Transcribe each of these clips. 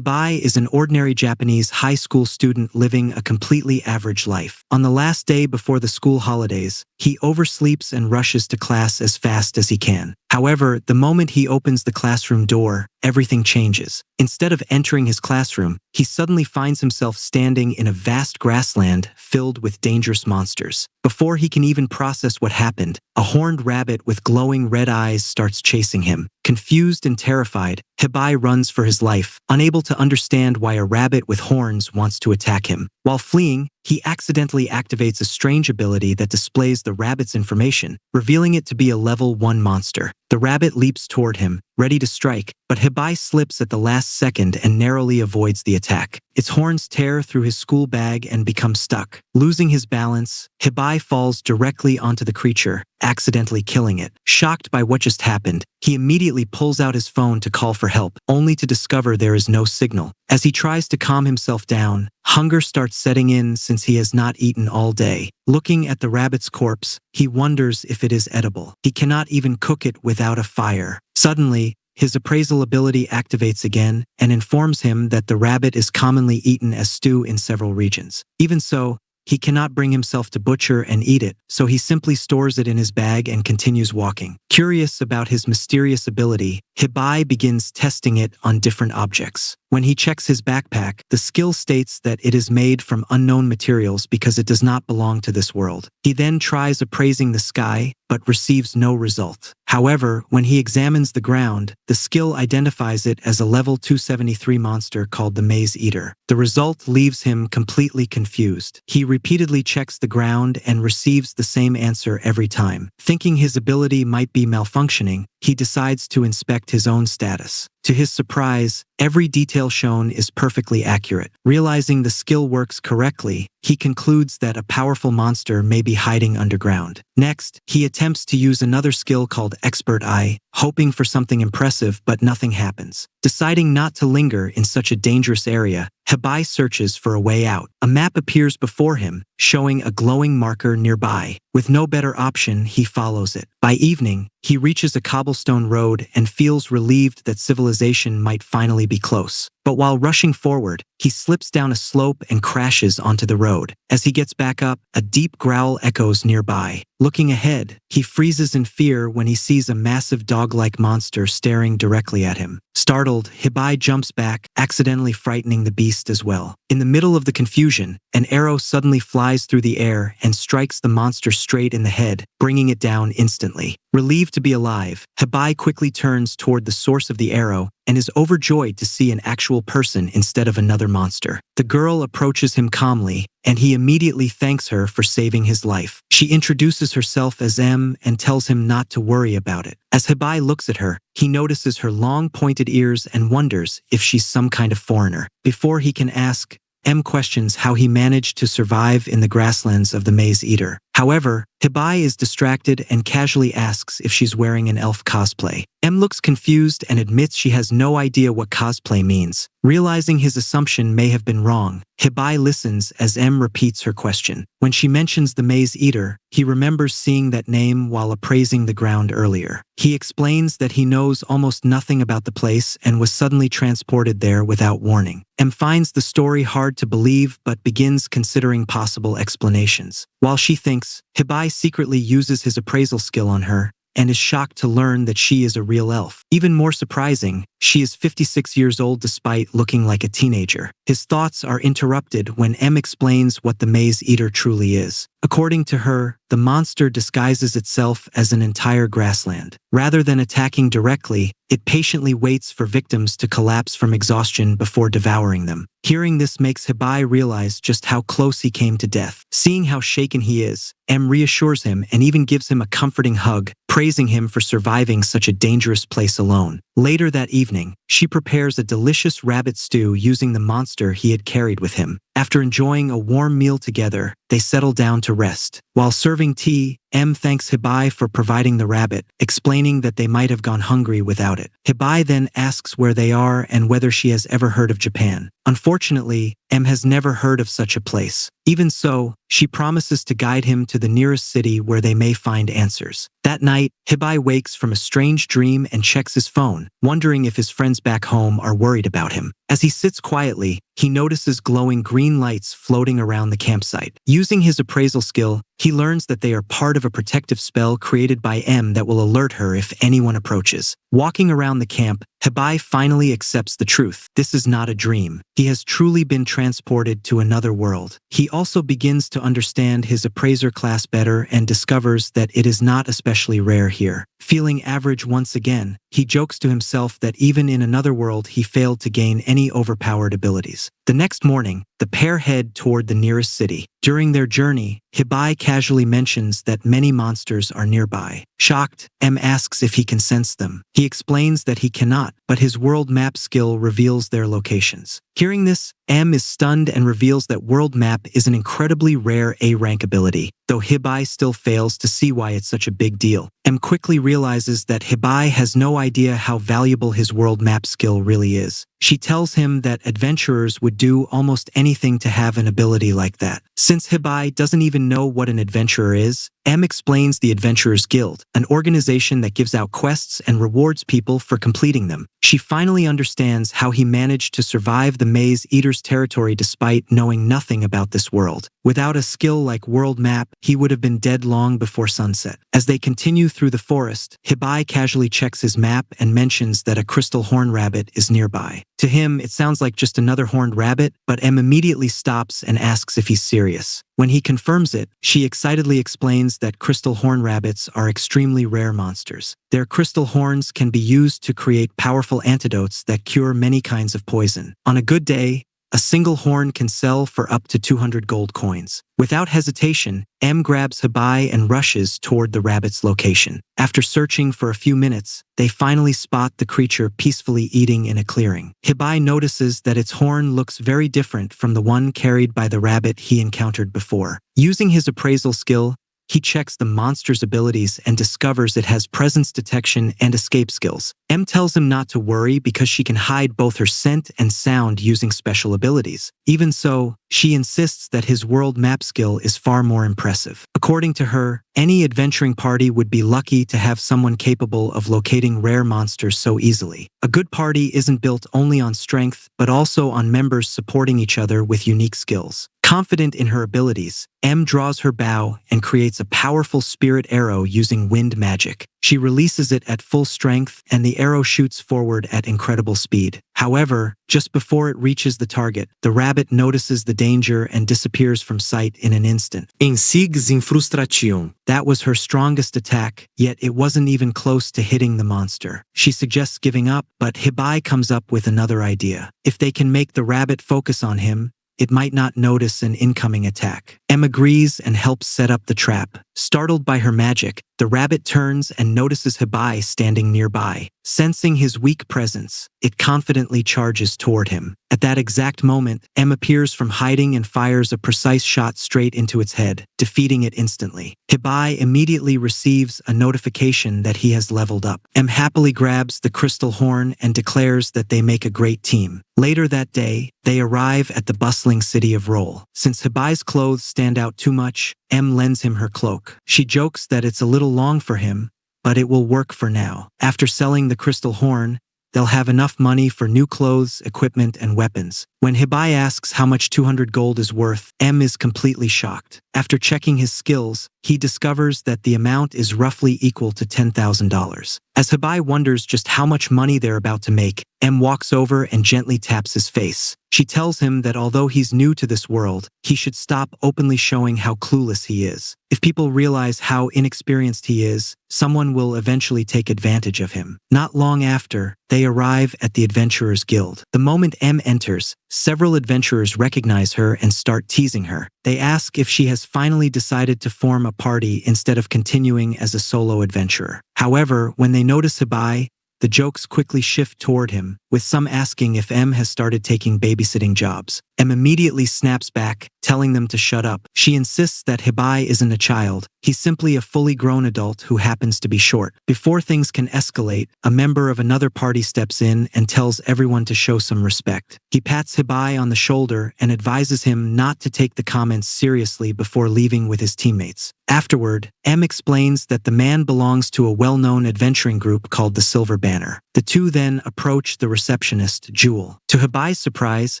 Hibai is an ordinary Japanese high school student living a completely average life. On the last day before the school holidays, he oversleeps and rushes to class as fast as he can. However, the moment he opens the classroom door, everything changes. Instead of entering his classroom, he suddenly finds himself standing in a vast grassland filled with dangerous monsters. Before he can even process what happened, a horned rabbit with glowing red eyes starts chasing him. Confused and terrified, Hibai runs for his life, unable to understand why a rabbit with horns wants to attack him. While fleeing, he accidentally activates a strange ability that displays the rabbit's information, revealing it to be a level 1 monster. The rabbit leaps toward him, ready to strike, but Hibai slips at the last second and narrowly avoids the attack. Its horns tear through his school bag and become stuck. Losing his balance, Hibai falls directly onto the creature, accidentally killing it. Shocked by what just happened, he immediately pulls out his phone to call for help, only to discover there is no signal. As he tries to calm himself down, hunger starts setting in since he has not eaten all day. Looking at the rabbit's corpse, he wonders if it is edible. He cannot even cook it without a fire. Suddenly, his appraisal ability activates again and informs him that the rabbit is commonly eaten as stew in several regions. Even so, he cannot bring himself to butcher and eat it, so he simply stores it in his bag and continues walking. Curious about his mysterious ability, Hibai begins testing it on different objects. When he checks his backpack, the skill states that it is made from unknown materials because it does not belong to this world. He then tries appraising the sky, but receives no result. However, when he examines the ground, the skill identifies it as a level 273 monster called the Maze Eater. The result leaves him completely confused. He repeatedly checks the ground and receives the same answer every time. Thinking his ability might be malfunctioning, he decides to inspect his own status. To his surprise, every detail shown is perfectly accurate. Realizing the skill works correctly, he concludes that a powerful monster may be hiding underground. Next, he attempts to use another skill called Expert Eye, hoping for something impressive, but nothing happens. Deciding not to linger in such a dangerous area, Hibai searches for a way out. A map appears before him, showing a glowing marker nearby. With no better option, he follows it. By evening, he reaches a cobblestone road and feels relieved that civilization might finally be close. But while rushing forward, he slips down a slope and crashes onto the road. As he gets back up, a deep growl echoes nearby. Looking ahead, he freezes in fear when he sees a massive dog-like monster staring directly at him. Startled, Hibai jumps back, accidentally frightening the beast as well. In the middle of the confusion, an arrow suddenly flies through the air and strikes the monster straight in the head, bringing it down instantly. Relieved to be alive, Hibai quickly turns toward the source of the arrow and is overjoyed to see an actual person instead of another monster. The girl approaches him calmly, and he immediately thanks her for saving his life. She introduces herself as M and tells him not to worry about it. As Hibai looks at her, he notices her long pointed ears and wonders if she's some kind of foreigner. Before he can ask, M questions how he managed to survive in the grasslands of the Maze Eater. However, Hibai is distracted and casually asks if she's wearing an elf cosplay. M looks confused and admits she has no idea what cosplay means. Realizing his assumption may have been wrong, Hibai listens as M repeats her question. When she mentions the Maze Eater, he remembers seeing that name while appraising the ground earlier. He explains that he knows almost nothing about the place and was suddenly transported there without warning. M finds the story hard to believe but begins considering possible explanations. While she thinks, Hibai secretly uses his appraisal skill on her and is shocked to learn that she is a real elf. Even more surprising, she is 56 years old despite looking like a teenager. His thoughts are interrupted when M explains what the Maze Eater truly is. According to her, the monster disguises itself as an entire grassland. Rather than attacking directly, it patiently waits for victims to collapse from exhaustion before devouring them. Hearing this makes Hibai realize just how close he came to death. Seeing how shaken he is, M reassures him and even gives him a comforting hug, praising him for surviving such a dangerous place alone. Later that evening, she prepares a delicious rabbit stew using the monster he had carried with him. After enjoying a warm meal together, they settle down to rest. While serving tea, M thanks Hibai for providing the rabbit, explaining that they might have gone hungry without it. Hibai then asks where they are and whether she has ever heard of Japan. Unfortunately, M has never heard of such a place. Even so, she promises to guide him to the nearest city where they may find answers. That night, Hibai wakes from a strange dream and checks his phone, wondering if his friends back home are worried about him. As he sits quietly, he notices glowing green lights floating around the campsite. Using his appraisal skill, he learns that they are part of a protective spell created by M that will alert her if anyone approaches. Walking around the camp, Hibai finally accepts the truth. This is not a dream. He has truly been transported to another world. He also begins to understand his appraiser class better and discovers that it is not especially rare here. Feeling average once again, he jokes to himself that even in another world he failed to gain any overpowered abilities. The next morning, the pair head toward the nearest city. During their journey, Hibai casually mentions that many monsters are nearby. Shocked, M asks if he can sense them. He explains that he cannot, but his world map skill reveals their locations. Hearing this, M is stunned and reveals that World Map is an incredibly rare A-rank ability, though Hibai still fails to see why it's such a big deal. M quickly realizes that Hibai has no idea how valuable his World Map skill really is. She tells him that adventurers would do almost anything to have an ability like that. Since Hibai doesn't even know what an adventurer is, M explains the Adventurers Guild, an organization that gives out quests and rewards people for completing them. She finally understands how he managed to survive the Maze Eater's territory despite knowing nothing about this world. Without a skill like World Map, he would have been dead long before sunset. As they continue through the forest, Hibai casually checks his map and mentions that a crystal horn rabbit is nearby. To him, it sounds like just another horned rabbit, but M immediately stops and asks if he's serious. When he confirms it, she excitedly explains that crystal horn rabbits are extremely rare monsters. Their crystal horns can be used to create powerful antidotes that cure many kinds of poison. On a good day, a single horn can sell for up to 200 gold coins. Without hesitation, M grabs Hibai and rushes toward the rabbit's location. After searching for a few minutes, they finally spot the creature peacefully eating in a clearing. Hibai notices that its horn looks very different from the one carried by the rabbit he encountered before. Using his appraisal skill, he checks the monster's abilities and discovers it has presence detection and escape skills. M tells him not to worry because she can hide both her scent and sound using special abilities. Even so, she insists that his world map skill is far more impressive. According to her, any adventuring party would be lucky to have someone capable of locating rare monsters so easily. A good party isn't built only on strength, but also on members supporting each other with unique skills. Confident in her abilities, M draws her bow and creates a powerful spirit arrow using wind magic. She releases it at full strength and the arrow shoots forward at incredible speed. However, just before it reaches the target, the rabbit notices the danger and disappears from sight in an instant. Ensigs in frustration. That was her strongest attack, yet it wasn't even close to hitting the monster. She suggests giving up, but Hibai comes up with another idea. If they can make the rabbit focus on him, it might not notice an incoming attack. M agrees and helps set up the trap. Startled by her magic, the rabbit turns and notices Hibai standing nearby. Sensing his weak presence, it confidently charges toward him. At that exact moment, M appears from hiding and fires a precise shot straight into its head, defeating it instantly. Hibai immediately receives a notification that he has leveled up. M happily grabs the crystal horn and declares that they make a great team. Later that day, they arrive at the bustling city of Roll. Since Hibai's clothes stand out too much, M lends him her cloak. She jokes that it's a little long for him, but it will work for now. After selling the crystal horn, they'll have enough money for new clothes, equipment, and weapons. When Hibai asks how much 200 gold is worth, M is completely shocked. After checking his skills, he discovers that the amount is roughly equal to $10,000. As Hibai wonders just how much money they're about to make, M walks over and gently taps his face. She tells him that although he's new to this world, he should stop openly showing how clueless he is. If people realize how inexperienced he is, someone will eventually take advantage of him. Not long after, they arrive at the Adventurers Guild. The moment M enters, several adventurers recognize her and start teasing her. They ask if she has finally decided to form a party instead of continuing as a solo adventurer. However, when they notice Hibai, the jokes quickly shift toward him, with some asking if M has started taking babysitting jobs. Em immediately snaps back, telling them to shut up. She insists that Hibai isn't a child. He's simply a fully grown adult who happens to be short. Before things can escalate, a member of another party steps in and tells everyone to show some respect. He pats Hibai on the shoulder and advises him not to take the comments seriously before leaving with his teammates. Afterward, M explains that the man belongs to a well-known adventuring group called the Silver Banner. The two then approach the receptionist, Jewel. To Hibai's surprise,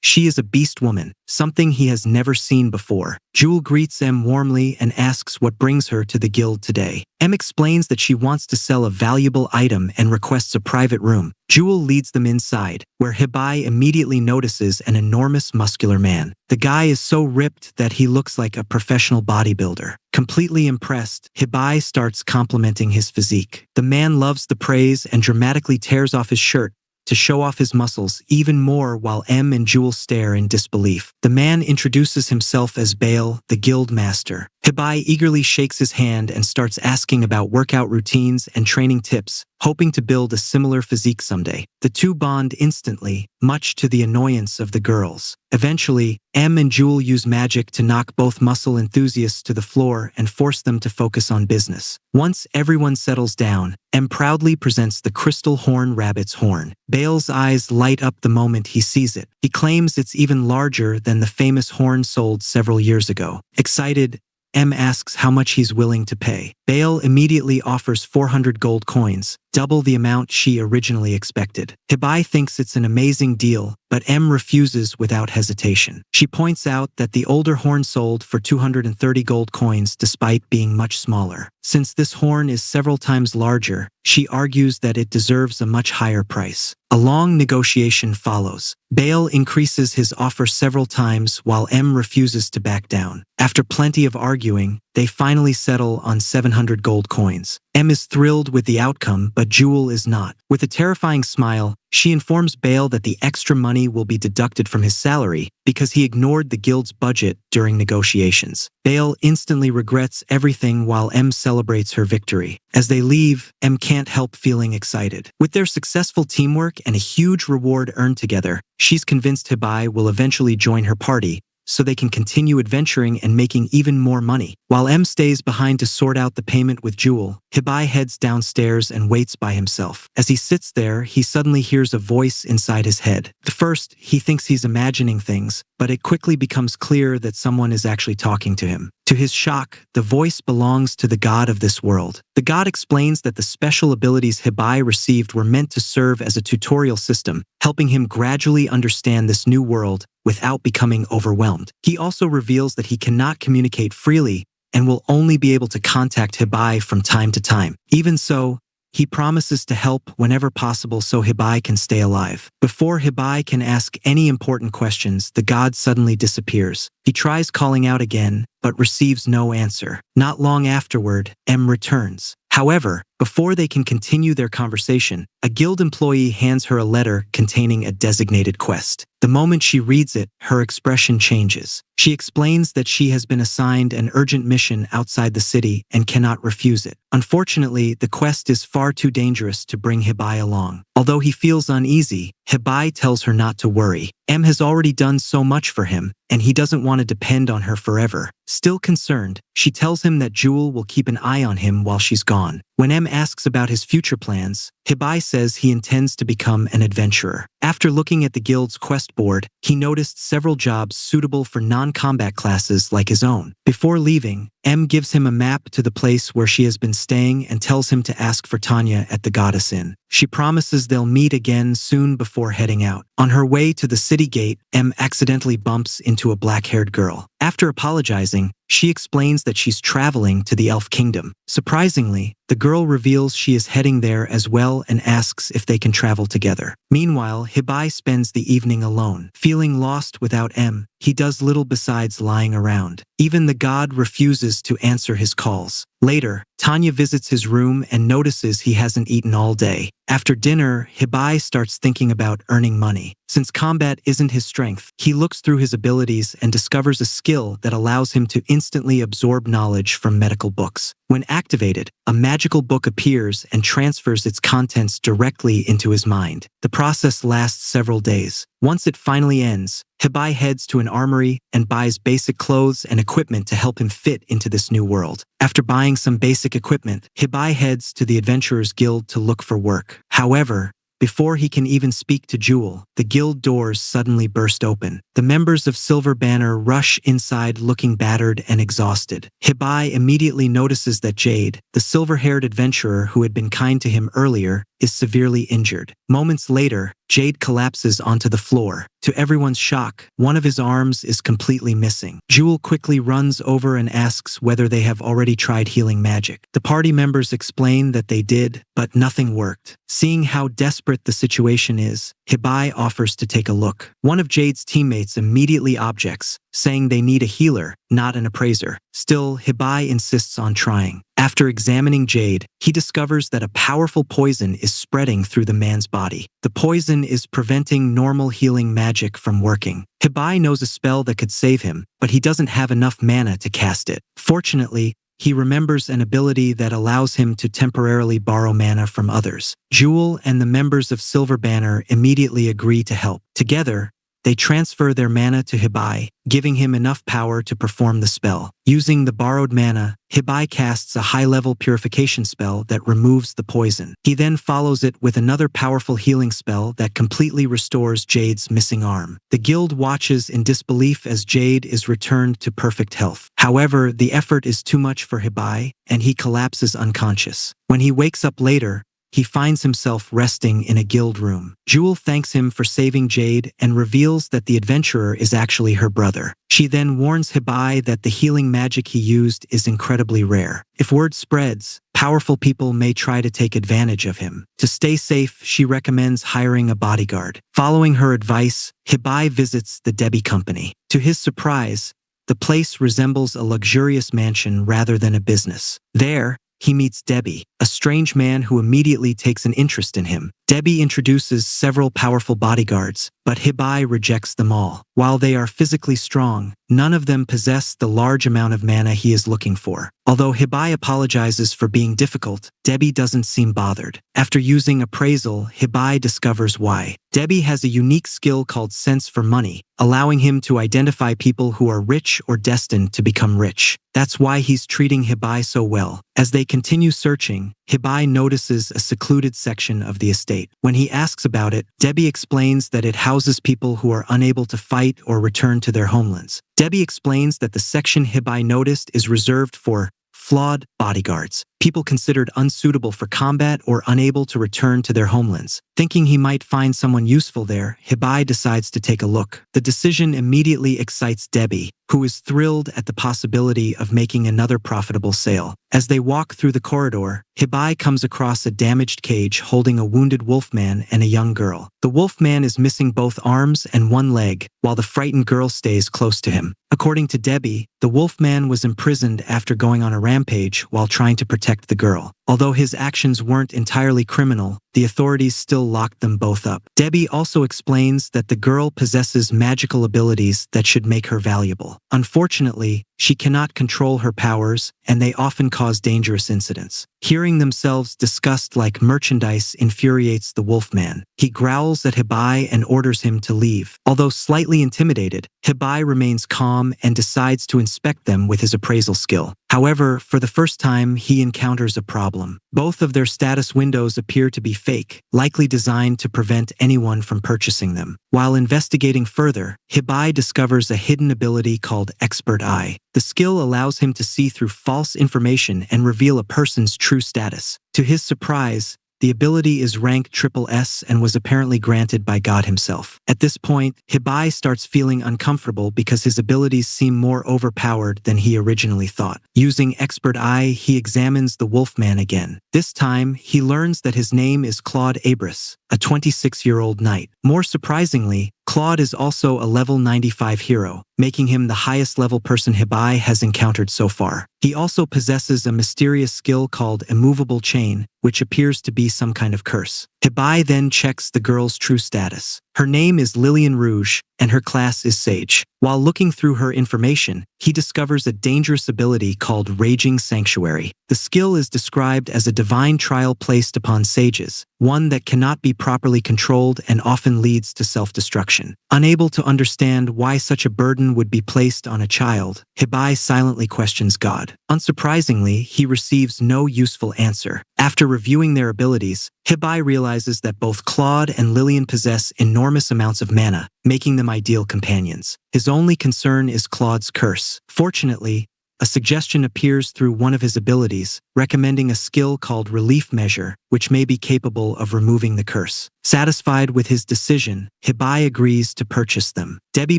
she is a beast woman, something he has never seen before. Jewel greets M warmly and asks what brings her to the guild today. M explains that she wants to sell a valuable item and requests a private room. Jewel leads them inside, where Hibai immediately notices an enormous muscular man. The guy is so ripped that he looks like a professional bodybuilder. Completely impressed, Hibai starts complimenting his physique. The man loves the praise and dramatically tears off his shirt to show off his muscles even more while M and Jewel stare in disbelief. The man introduces himself as Bale, the guild master. Hibai eagerly shakes his hand and starts asking about workout routines and training tips, hoping to build a similar physique someday. The two bond instantly, much to the annoyance of the girls. Eventually, M and Jewel use magic to knock both muscle enthusiasts to the floor and force them to focus on business. Once everyone settles down, M proudly presents the crystal horn rabbit's horn. Bale's eyes light up the moment he sees it. He claims it's even larger than the famous horn sold several years ago. Excited, M asks how much he's willing to pay. Bale immediately offers 400 gold coins, double the amount she originally expected. Hibai thinks it's an amazing deal, but M refuses without hesitation. She points out that the older horn sold for 230 gold coins despite being much smaller. Since this horn is several times larger, she argues that it deserves a much higher price. A long negotiation follows. Bale increases his offer several times while M refuses to back down. After plenty of arguing, they finally settle on 700 gold coins. M is thrilled with the outcome, but Jewel is not. With a terrifying smile, she informs Bale that the extra money will be deducted from his salary because he ignored the guild's budget during negotiations. Bale instantly regrets everything while M celebrates her victory. As they leave, M can't help feeling excited. With their successful teamwork and a huge reward earned together, she's convinced Hibai will eventually join her party, so they can continue adventuring and making even more money. While M stays behind to sort out the payment with Jewel, Hibai heads downstairs and waits by himself. As he sits there, he suddenly hears a voice inside his head. At first, he thinks he's imagining things, but it quickly becomes clear that someone is actually talking to him. To his shock, the voice belongs to the god of this world. The god explains that the special abilities Hibai received were meant to serve as a tutorial system, helping him gradually understand this new world without becoming overwhelmed. He also reveals that he cannot communicate freely and will only be able to contact Hibai from time to time. Even so, he promises to help whenever possible so Hibai can stay alive. Before Hibai can ask any important questions, the god suddenly disappears. He tries calling out again, but receives no answer. Not long afterward, M returns. However, before they can continue their conversation, a guild employee hands her a letter containing a designated quest. The moment she reads it, her expression changes. She explains that she has been assigned an urgent mission outside the city and cannot refuse it. Unfortunately, the quest is far too dangerous to bring Hibai along. Although he feels uneasy, Hibai tells her not to worry. M has already done so much for him, and he doesn't want to depend on her forever. Still concerned, she tells him that Jewel will keep an eye on him while she's gone. When M asks about his future plans, Hibai says he intends to become an adventurer. After looking at the guild's quest board, he noticed several jobs suitable for non-combat classes like his own. Before leaving, M gives him a map to the place where she has been staying and tells him to ask for Tanya at the Goddess Inn. She promises they'll meet again soon before heading out. On her way to the city gate, M accidentally bumps into a black-haired girl. After apologizing, she explains that she's traveling to the Elf Kingdom. Surprisingly, the girl reveals she is heading there as well and asks if they can travel together. Meanwhile, Hibai spends the evening alone. Feeling lost without M, he does little besides lying around. Even the god refuses to answer his calls. Later, Tanya visits his room and notices he hasn't eaten all day. After dinner, Hibai starts thinking about earning money. Since combat isn't his strength, he looks through his abilities and discovers a skill that allows him to instantly absorb knowledge from medical books. When activated, a magical book appears and transfers its contents directly into his mind. The process lasts several days. Once it finally ends, Hibai heads to an armory and buys basic clothes and equipment to help him fit into this new world. After buying some basic equipment, Hibai heads to the Adventurers Guild to look for work. However, before he can even speak to Jewel, the guild doors suddenly burst open. The members of Silver Banner rush inside looking battered and exhausted. Hibai immediately notices that Jade, the silver-haired adventurer who had been kind to him earlier, is severely injured. Moments later, Jade collapses onto the floor. To everyone's shock, one of his arms is completely missing. Jewel quickly runs over and asks whether they have already tried healing magic. The party members explain that they did, but nothing worked. Seeing how desperate the situation is, Hibai offers to take a look. One of Jade's teammates immediately objects, saying they need a healer, not an appraiser. Still, Hibai insists on trying. After examining Jade, he discovers that a powerful poison is spreading through the man's body. The poison is preventing normal healing magic from working. Hibai knows a spell that could save him, but he doesn't have enough mana to cast it. Fortunately, he remembers an ability that allows him to temporarily borrow mana from others. Jewel and the members of Silver Banner immediately agree to help. Together, they transfer their mana to Hibai, giving him enough power to perform the spell. Using the borrowed mana, Hibai casts a high-level purification spell that removes the poison. He then follows it with another powerful healing spell that completely restores Jade's missing arm. The guild watches in disbelief as Jade is returned to perfect health. However, the effort is too much for Hibai, and he collapses unconscious. When he wakes up later, he finds himself resting in a guild room. Jewel thanks him for saving Jade and reveals that the adventurer is actually her brother. She then warns Hibai that the healing magic he used is incredibly rare. If word spreads, powerful people may try to take advantage of him. To stay safe, she recommends hiring a bodyguard. Following her advice, Hibai visits the Debbie Company. To his surprise, the place resembles a luxurious mansion rather than a business. There, he meets Debbie, a strange man who immediately takes an interest in him. Debbie introduces several powerful bodyguards, but Hibai rejects them all. While they are physically strong, none of them possess the large amount of mana he is looking for. Although Hibai apologizes for being difficult, Debbie doesn't seem bothered. After using appraisal, Hibai discovers why. Debbie has a unique skill called Sense for Money, allowing him to identify people who are rich or destined to become rich. That's why he's treating Hibai so well. As they continue searching, Hibai notices a secluded section of the estate. When he asks about it, Debbie explains that it houses people who are unable to fight or return to their homelands. Debbie explains that the section Hibai noticed is reserved for flawed bodyguards, people considered unsuitable for combat or unable to return to their homelands. Thinking he might find someone useful there, Hibai decides to take a look. The decision immediately excites Debbie, who is thrilled at the possibility of making another profitable sale. As they walk through the corridor, Hibai comes across a damaged cage holding a wounded wolfman and a young girl. The wolfman is missing both arms and one leg, while the frightened girl stays close to him. According to Debbie, the wolfman was imprisoned after going on a rampage while trying to protect the girl. Although his actions weren't entirely criminal, the authorities still locked them both up. Debbie also explains that the girl possesses magical abilities that should make her valuable. Unfortunately, she cannot control her powers, and they often cause dangerous incidents. Hearing themselves discussed like merchandise infuriates the wolfman. He growls at Hibai and orders him to leave. Although slightly intimidated, Hibai remains calm and decides to inspect them with his appraisal skill. However, for the first time, he encounters a problem. Both of their status windows appear to be fake, likely designed to prevent anyone from purchasing them. While investigating further, Hibai discovers a hidden ability called Expert Eye. The skill allows him to see through false information and reveal a person's true status. To his surprise, the ability is rank SSS and was apparently granted by God himself. At this point, Hibai starts feeling uncomfortable because his abilities seem more overpowered than he originally thought. Using Expert Eye, he examines the wolfman again. This time, he learns that his name is Claude Abris, a 26-year-old knight. More surprisingly, Claude is also a level 95 hero, making him the highest level person Hibai has encountered so far. He also possesses a mysterious skill called Immovable Chain, which appears to be some kind of curse. Hibai then checks the girl's true status. Her name is Lillian Rouge, and her class is Sage. While looking through her information, he discovers a dangerous ability called Raging Sanctuary. The skill is described as a divine trial placed upon sages, one that cannot be properly controlled and often leads to self-destruction. Unable to understand why such a burden would be placed on a child, Hibai silently questions God. Unsurprisingly, he receives no useful answer. After reviewing their abilities, Hibai realizes that both Claude and Lillian possess enormous amounts of mana, making them ideal companions. His only concern is Claude's curse. Fortunately, a suggestion appears through one of his abilities, recommending a skill called Relief Measure, which may be capable of removing the curse. Satisfied with his decision, Hibai agrees to purchase them. Debbie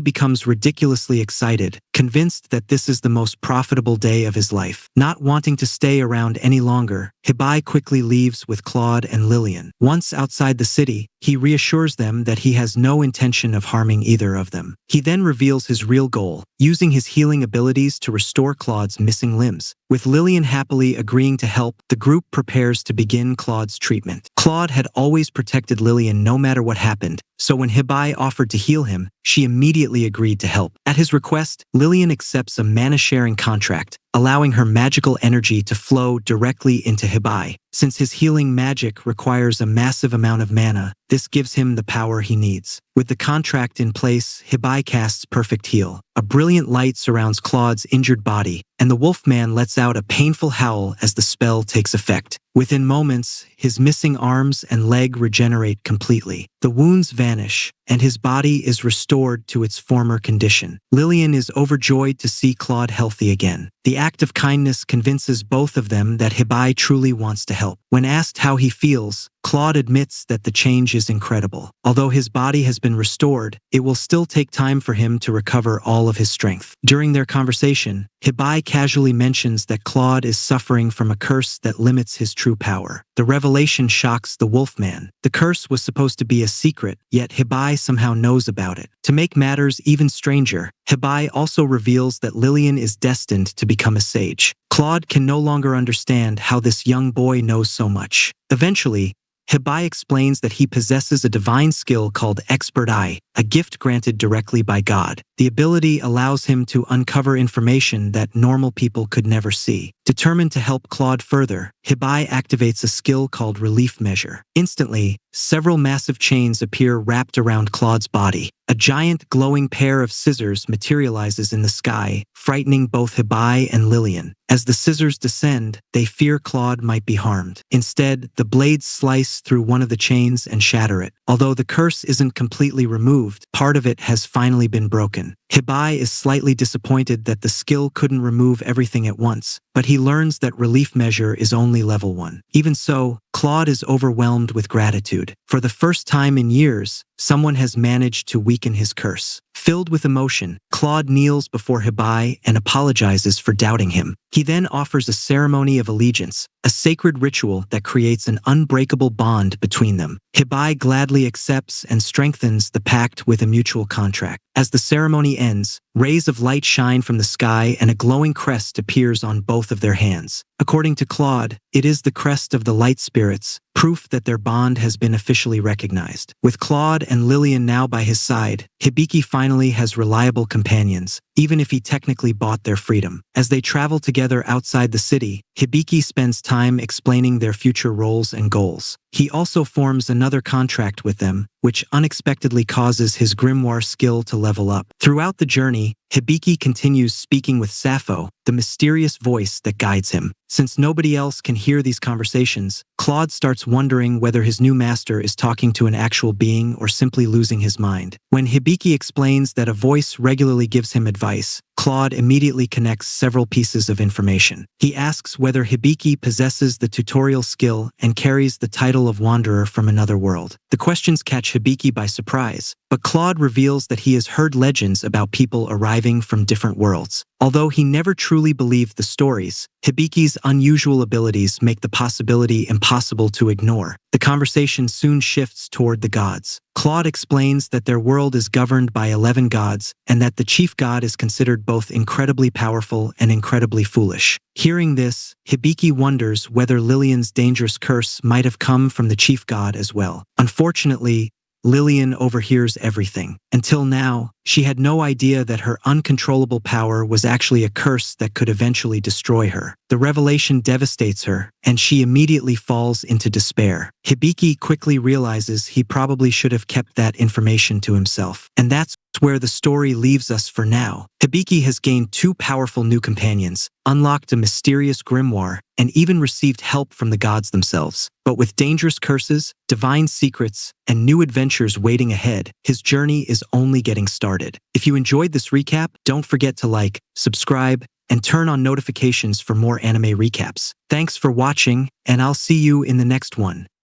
becomes ridiculously excited, convinced that this is the most profitable day of his life. Not wanting to stay around any longer, Hibai quickly leaves with Claude and Lillian. Once outside the city, he reassures them that he has no intention of harming either of them. He then reveals his real goal, using his healing abilities to restore Claude's missing limbs. With Lillian happily agreeing to help, the group prepares to begin Claude's treatment. Claude had always protected Lillian no matter what happened, so when Hibai offered to heal him, she immediately agreed to help. At his request, Lillian accepts a mana-sharing contract, allowing her magical energy to flow directly into Hibai. Since his healing magic requires a massive amount of mana, this gives him the power he needs. With the contract in place, Hibai casts Perfect Heal. A brilliant light surrounds Claude's injured body, and the Wolfman lets out a painful howl as the spell takes effect. Within moments, his missing arms and leg regenerate completely. The wounds vanish, and his body is restored to its former condition. Lillian is overjoyed to see Claude healthy again. The act of kindness convinces both of them that Hibai truly wants to help. When asked how he feels, Claude admits that the change is incredible. Although his body has been restored, it will still take time for him to recover all of his strength. During their conversation, Hibai casually mentions that Claude is suffering from a curse that limits his true power. The revelation shocks the Wolfman. The curse was supposed to be a secret, yet Hibai somehow knows about it. To make matters even stranger, Hibai also reveals that Lillian is destined to become a sage. Claude can no longer understand how this young boy knows so much. Eventually, Hibai explains that he possesses a divine skill called Expert Eye, a gift granted directly by God. The ability allows him to uncover information that normal people could never see. Determined to help Claude further, Hibai activates a skill called Relief Measure. Instantly, several massive chains appear wrapped around Claude's body. A giant glowing pair of scissors materializes in the sky, frightening both Hibai and Lillian. As the scissors descend, they fear Claude might be harmed. Instead, the blades slice through one of the chains and shatter it. Although the curse isn't completely removed, part of it has finally been broken. Hibai is slightly disappointed that the skill couldn't remove everything at once, but he learns that Relief Measure is only level 1. Even so, Claude is overwhelmed with gratitude. For the first time in years, someone has managed to weaken his curse. Filled with emotion, Claude kneels before Hibai and apologizes for doubting him. He then offers a ceremony of allegiance, a sacred ritual that creates an unbreakable bond between them. Hibai gladly accepts and strengthens the pact with a mutual contract. As the ceremony ends, rays of light shine from the sky and a glowing crest appears on both of their hands. According to Claude, it is the crest of the light spirits, proof that their bond has been officially recognized. With Claude and Lillian now by his side, Hibiki finally has reliable companions, even if he technically bought their freedom. As they travel together outside the city, Hibiki spends time explaining their future roles and goals. He also forms another contract with them, which unexpectedly causes his grimoire skill to level up. Throughout the journey, Hibiki continues speaking with Sappho, the mysterious voice that guides him. Since nobody else can hear these conversations, Claude starts wondering whether his new master is talking to an actual being or simply losing his mind. When Hibiki explains that a voice regularly gives him advice, Claude immediately connects several pieces of information. He asks whether Hibiki possesses the tutorial skill and carries the title of Wanderer from another world. The questions catch Hibiki by surprise, but Claude reveals that he has heard legends about people arriving from different worlds. Although he never truly believed the stories, Hibiki's unusual abilities make the possibility impossible to ignore. The conversation soon shifts toward the gods. Claude explains that their world is governed by 11 gods and that the chief god is considered both incredibly powerful and incredibly foolish. Hearing this, Hibiki wonders whether Lillian's dangerous curse might have come from the chief god as well. Unfortunately, Lillian overhears everything. Until now, she had no idea that her uncontrollable power was actually a curse that could eventually destroy her. The revelation devastates her, and she immediately falls into despair. Hibiki quickly realizes he probably should have kept that information to himself. And that's where the story leaves us for now. Hibiki has gained 2 powerful new companions, unlocked a mysterious grimoire, and even received help from the gods themselves. But with dangerous curses, divine secrets, and new adventures waiting ahead, his journey is only getting started. If you enjoyed this recap, don't forget to like, subscribe, and turn on notifications for more anime recaps. Thanks for watching, and I'll see you in the next one.